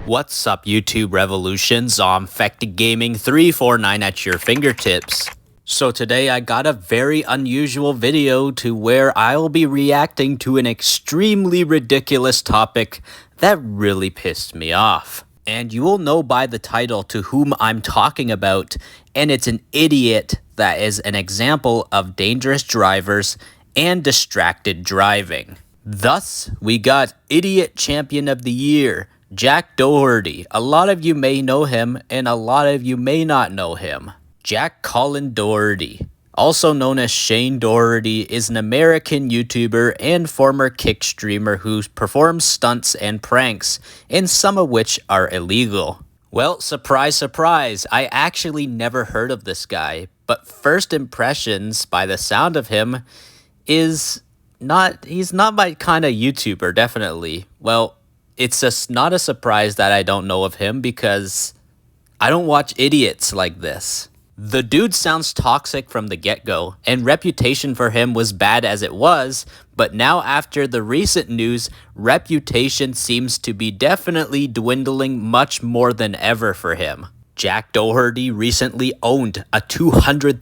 What's up, YouTube Revolution? ZombfectedGaming 349 at your fingertips. So today I got a very unusual video to where I'll be reacting to an extremely ridiculous topic that really pissed me off. And you will know by the title to whom I'm talking about, and it's an idiot that is an example of dangerous drivers and distracted driving. Thus, we got Idiot Champion of the Year, Jack Doherty. A lot of you may know him, and a lot of you may not know him. Jack Colin Doherty, also known as Shane Doherty, is an American YouTuber and former kick streamer who performs stunts and pranks, and some of which are illegal. Well, surprise, surprise, I actually never heard of this guy, but first impressions by the sound of him is he's not my kind of YouTuber, definitely. Well, it's just not a surprise that I don't know of him because I don't watch idiots like this. The dude sounds toxic from the get-go, and reputation for him was bad as it was, but now after the recent news, reputation seems to be definitely dwindling much more than ever for him. Jack Doherty recently owned a $200,000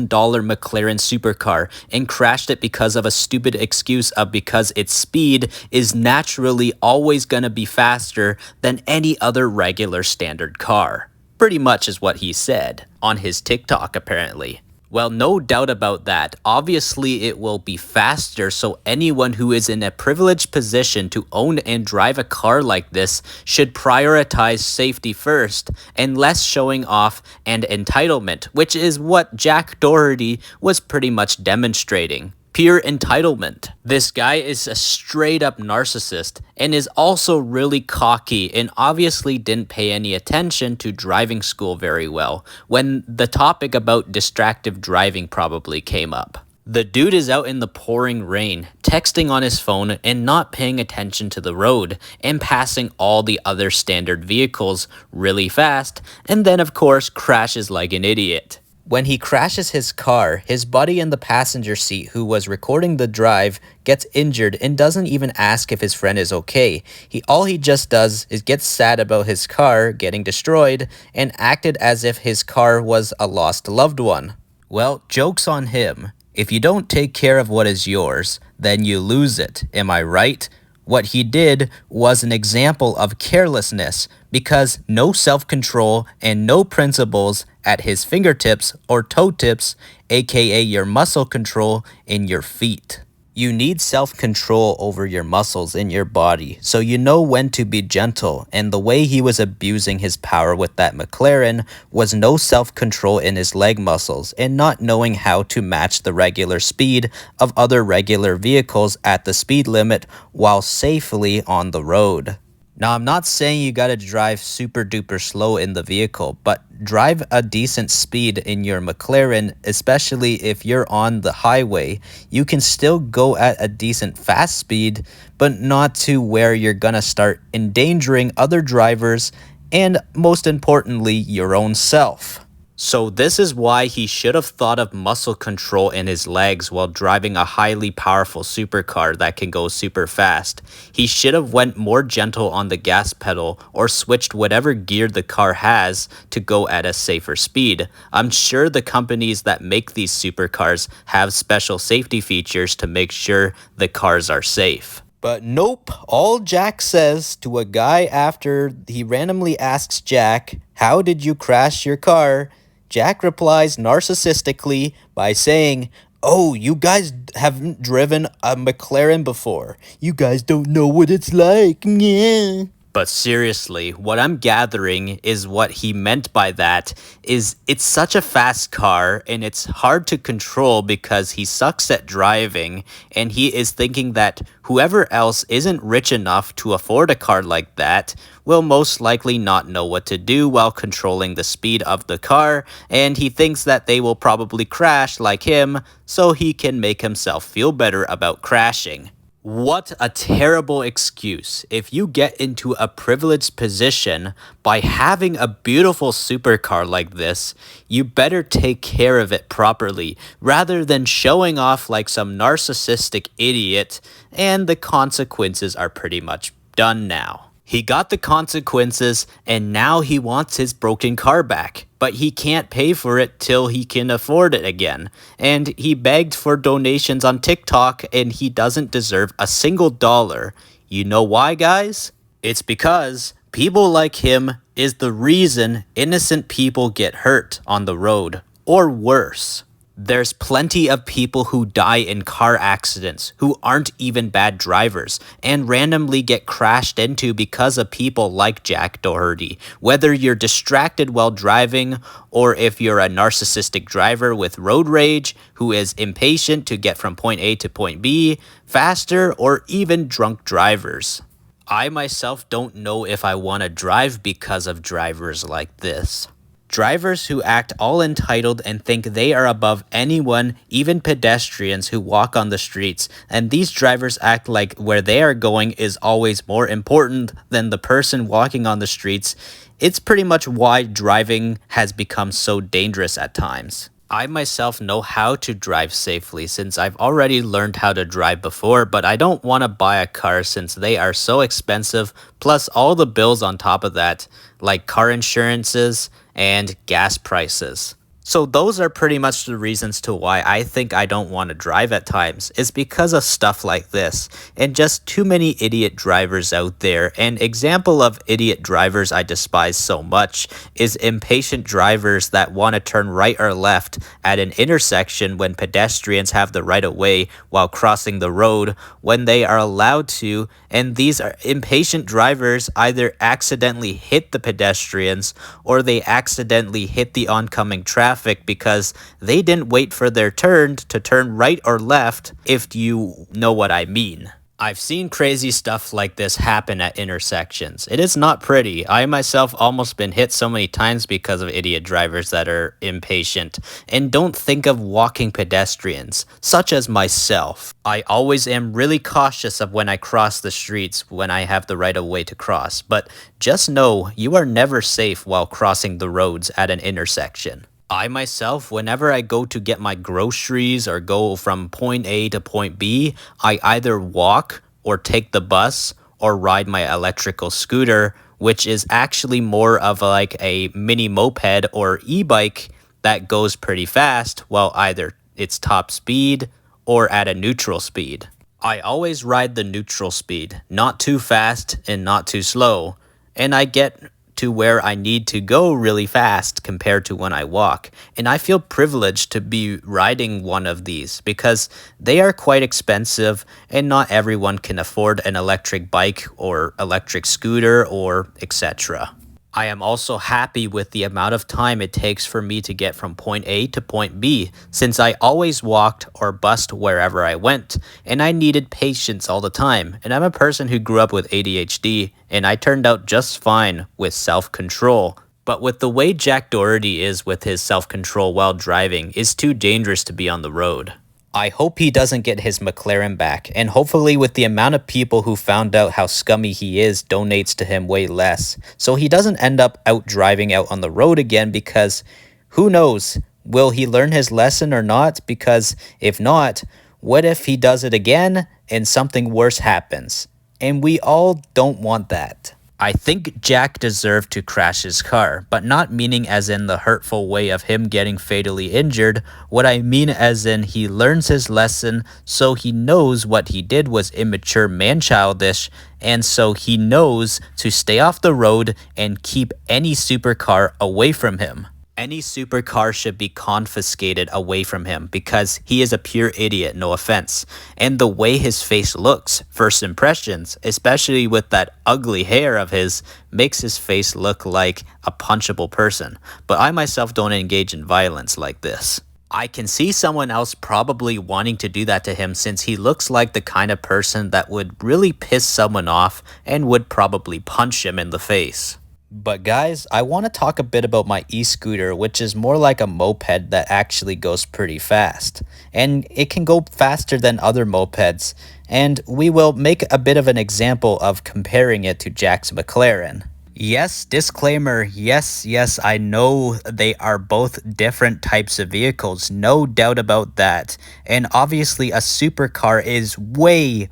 McLaren supercar and crashed it because of a stupid excuse of because its speed is naturally always gonna be faster than any other regular standard car. Pretty much is what he said on his TikTok apparently. Well, no doubt about that. Obviously, it will be faster, so anyone who is in a privileged position to own and drive a car like this should prioritize safety first and less showing off and entitlement, which is what Jack Doherty was pretty much demonstrating. Pure entitlement. This guy is a straight up narcissist and is also really cocky and obviously didn't pay any attention to driving school very well when the topic about distracted driving probably came up. The dude is out in the pouring rain, texting on his phone and not paying attention to the road and passing all the other standard vehicles really fast, and then of course crashes like an idiot. When he crashes his car, his buddy in the passenger seat who was recording the drive gets injured and doesn't even ask if his friend is okay. All he just does is get sad about his car getting destroyed and acted as if his car was a lost loved one. Well, joke's on him. If you don't take care of what is yours, then you lose it. Am I right? What he did was an example of carelessness because no self-control and no principles at his fingertips or toe tips, aka your muscle control in your feet. You need self-control over your muscles in your body so you know when to be gentle, and the way he was abusing his power with that McLaren was no self-control in his leg muscles and not knowing how to match the regular speed of other regular vehicles at the speed limit while safely on the road. Now, I'm not saying you gotta drive super duper slow in the vehicle, but drive a decent speed in your McLaren, especially if you're on the highway. You can still go at a decent fast speed, but not to where you're gonna start endangering other drivers and, most importantly, your own self. So this is why he should have thought of muscle control in his legs while driving a highly powerful supercar that can go super fast. He should have went more gentle on the gas pedal or switched whatever gear the car has to go at a safer speed. I'm sure the companies that make these supercars have special safety features to make sure the cars are safe. But nope, all Jack says to a guy after he randomly asks Jack, "How did you crash your car?" Jack replies narcissistically by saying, "Oh, you guys haven't driven a McLaren before. You guys don't know what it's like." Yeah. But seriously, what I'm gathering is what he meant by that is it's such a fast car and it's hard to control because he sucks at driving, and he is thinking that whoever else isn't rich enough to afford a car like that will most likely not know what to do while controlling the speed of the car, and he thinks that they will probably crash like him so he can make himself feel better about crashing. What a terrible excuse. If you get into a privileged position by having a beautiful supercar like this, you better take care of it properly rather than showing off like some narcissistic idiot, and the consequences are pretty much done now. He got the consequences, and now he wants his broken car back, but he can't pay for it till he can afford it again. And he begged for donations on TikTok, and he doesn't deserve a single dollar. You know why, guys? It's because people like him is the reason innocent people get hurt on the road, or worse. There's plenty of people who die in car accidents who aren't even bad drivers and randomly get crashed into because of people like Jack Doherty. Whether you're distracted while driving or if you're a narcissistic driver with road rage who is impatient to get from point A to point B faster, or even drunk drivers. I myself don't know if I want to drive because of drivers like this. Drivers who act all entitled and think they are above anyone, even pedestrians who walk on the streets, and these drivers act like where they are going is always more important than the person walking on the streets. It's pretty much why driving has become so dangerous at times. I myself know how to drive safely since I've already learned how to drive before, but I don't want to buy a car since they are so expensive, plus all the bills on top of that, like car insurances and gas prices. So those are pretty much the reasons to why I think I don't want to drive at times. It's because of stuff like this and just too many idiot drivers out there. An example of idiot drivers I despise so much is impatient drivers that want to turn right or left at an intersection when pedestrians have the right of way while crossing the road when they are allowed to, and these are impatient drivers either accidentally hit the pedestrians or they accidentally hit the oncoming traffic because they didn't wait for their turn to turn right or left, if you know what I mean. I've seen crazy stuff like this happen at intersections. It is not pretty. I myself almost been hit so many times because of idiot drivers that are impatient and don't think of walking pedestrians, such as myself. I always am really cautious of when I cross the streets when I have the right of way to cross, but just know you are never safe while crossing the roads at an intersection. I myself, whenever I go to get my groceries or go from point A to point B, I either walk or take the bus or ride my electrical scooter, which is actually more of like a mini moped or e-bike that goes pretty fast while either it's top speed or at a neutral speed. I always ride the neutral speed, not too fast and not too slow, and I get to where I need to go really fast compared to when I walk. And I feel privileged to be riding one of these because they are quite expensive and not everyone can afford an electric bike or electric scooter or etc. I am also happy with the amount of time it takes for me to get from point A to point B, since I always walked or bused wherever I went, and I needed patience all the time, and I'm a person who grew up with ADHD, and I turned out just fine with self-control. But with the way Jack Doherty is with his self-control while driving, it's too dangerous to be on the road. I hope he doesn't get his McLaren back, and hopefully with the amount of people who found out how scummy he is donates to him way less, so he doesn't end up out driving out on the road again, because who knows, will he learn his lesson or not? Because if not, what if he does it again and something worse happens? And we all don't want that. I think Jack deserved to crash his car, but not meaning as in the hurtful way of him getting fatally injured. What I mean as in he learns his lesson, so he knows what he did was immature man-childish, and so he knows to stay off the road and keep any supercar away from him. Any supercar should be confiscated away from him because he is a pure idiot, no offense. And the way his face looks, first impressions, especially with that ugly hair of his, makes his face look like a punchable person. But I myself don't engage in violence like this. I can see someone else probably wanting to do that to him since he looks like the kind of person that would really piss someone off and would probably punch him in the face. But guys, I want to talk a bit about my e-scooter, which is more like a moped that actually goes pretty fast. And it can go faster than other mopeds, and we will make a bit of an example of comparing it to Jack's McLaren. Yes, disclaimer, yes, I know they are both different types of vehicles, no doubt about that. And obviously a supercar is way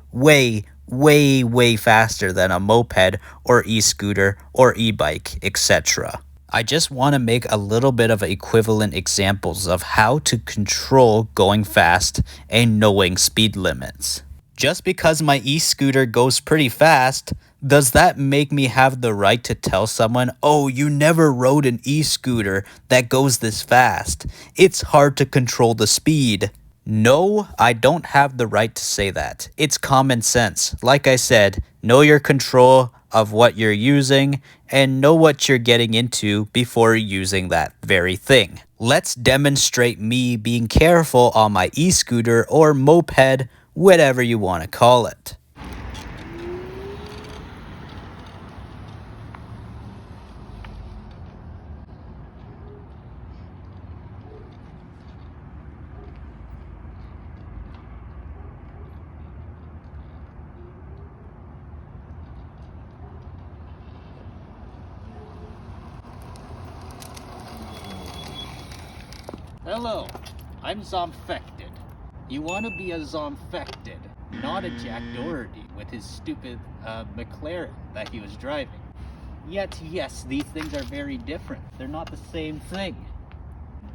way faster than a moped or e-scooter or e-bike, etc. I just want to make a little bit of equivalent examples of how to control going fast and knowing speed limits. Just because my e-scooter goes pretty fast, does that make me have the right to tell someone, oh, you never rode an e-scooter that goes this fast? It's hard to control the speed. No, I don't have the right to say that. It's common sense. Like I said, know your control of what you're using and know what you're getting into before using that very thing. Let's demonstrate me being careful on my e-scooter or moped, whatever you want to call it. Hello, I'm Zombfected. You want to be a Zombfected, not a Jack Doherty with his stupid McLaren that he was driving. Yet, yes, these things are very different. They're not the same thing.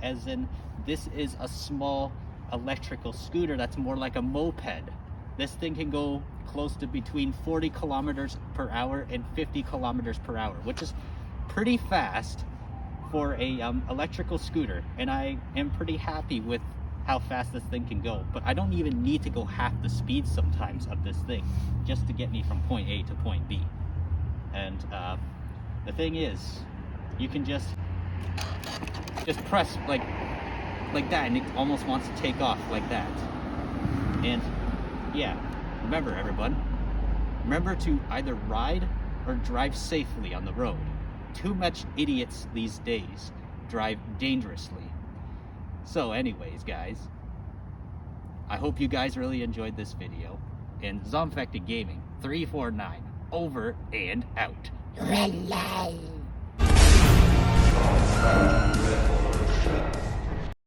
As in, this is a small electrical scooter that's more like a moped. This thing can go close to between 40 kilometers per hour and 50 kilometers per hour, which is pretty fast for a electrical scooter, and I am pretty happy with how fast this thing can go. But I don't even need to go half the speed sometimes of this thing just to get me from point A to point B. And the thing is, you can just press like that, and it almost wants to take off like that. And yeah, remember everyone, remember to either ride or drive safely on the road. Too much idiots these days drive dangerously. So anyways, guys, I hope you guys really enjoyed this video. And ZombfectedGaming 349 over and out.